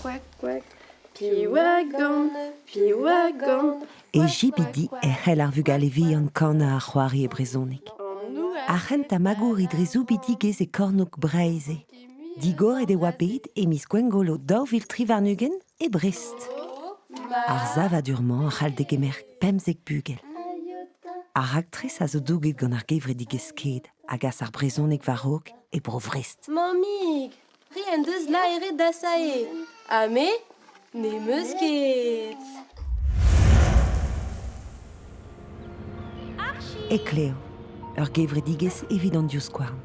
quack, quack. Piwagon, piwagon. E jibidi c'hell ar vugalevi an kana ar c'hoari e brezhonek. Arrent a magouri drezoubidigez e kornouk breize. Digoret e oa bet e mis gwengolo daouvil Trivarnugen e Brest. Ar zavadurman a c'hall de gemer pemzek bugel. Ar aktres a zo douget gant ar gevredigez ket hag as ar brezhonek varog e bro Vrest. Mamig, rien deus la eret da sae. Ha me, ne meus ket. E Cleo, ur gevredigez evit an dioskouarn.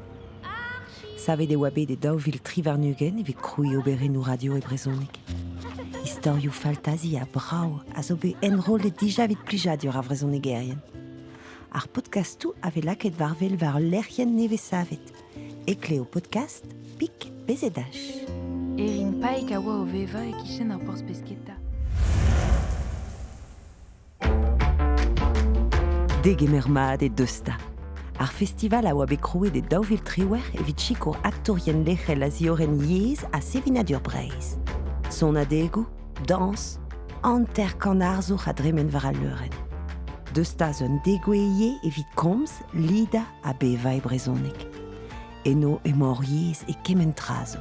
Savet e oa bet e daouvil Trivarnugen evit kroui oberennoù radio e brezhonek. Istorioù faltazi a brao a zo bet enrolet dija evit plijadur ar vrezhonegerien. Ar podcastou ave laket varvel war lerc'hen nevez savet. E Cleo podcast, pik bezedach. Erin paik a oa o veva e kichen ar porz pesketa. Degemer mat e deusta. Ar festival a oa bet krouet e daouvil triwer evit chikour aktorien lec'hel a zioren yez a sevinadur breiz. Son adegou, dans, anter kanarzour a dremen war a leuren. Deusta zon degoueye evit komz, lida a beva e brezhonek. Eno e mor yez e kementrazo.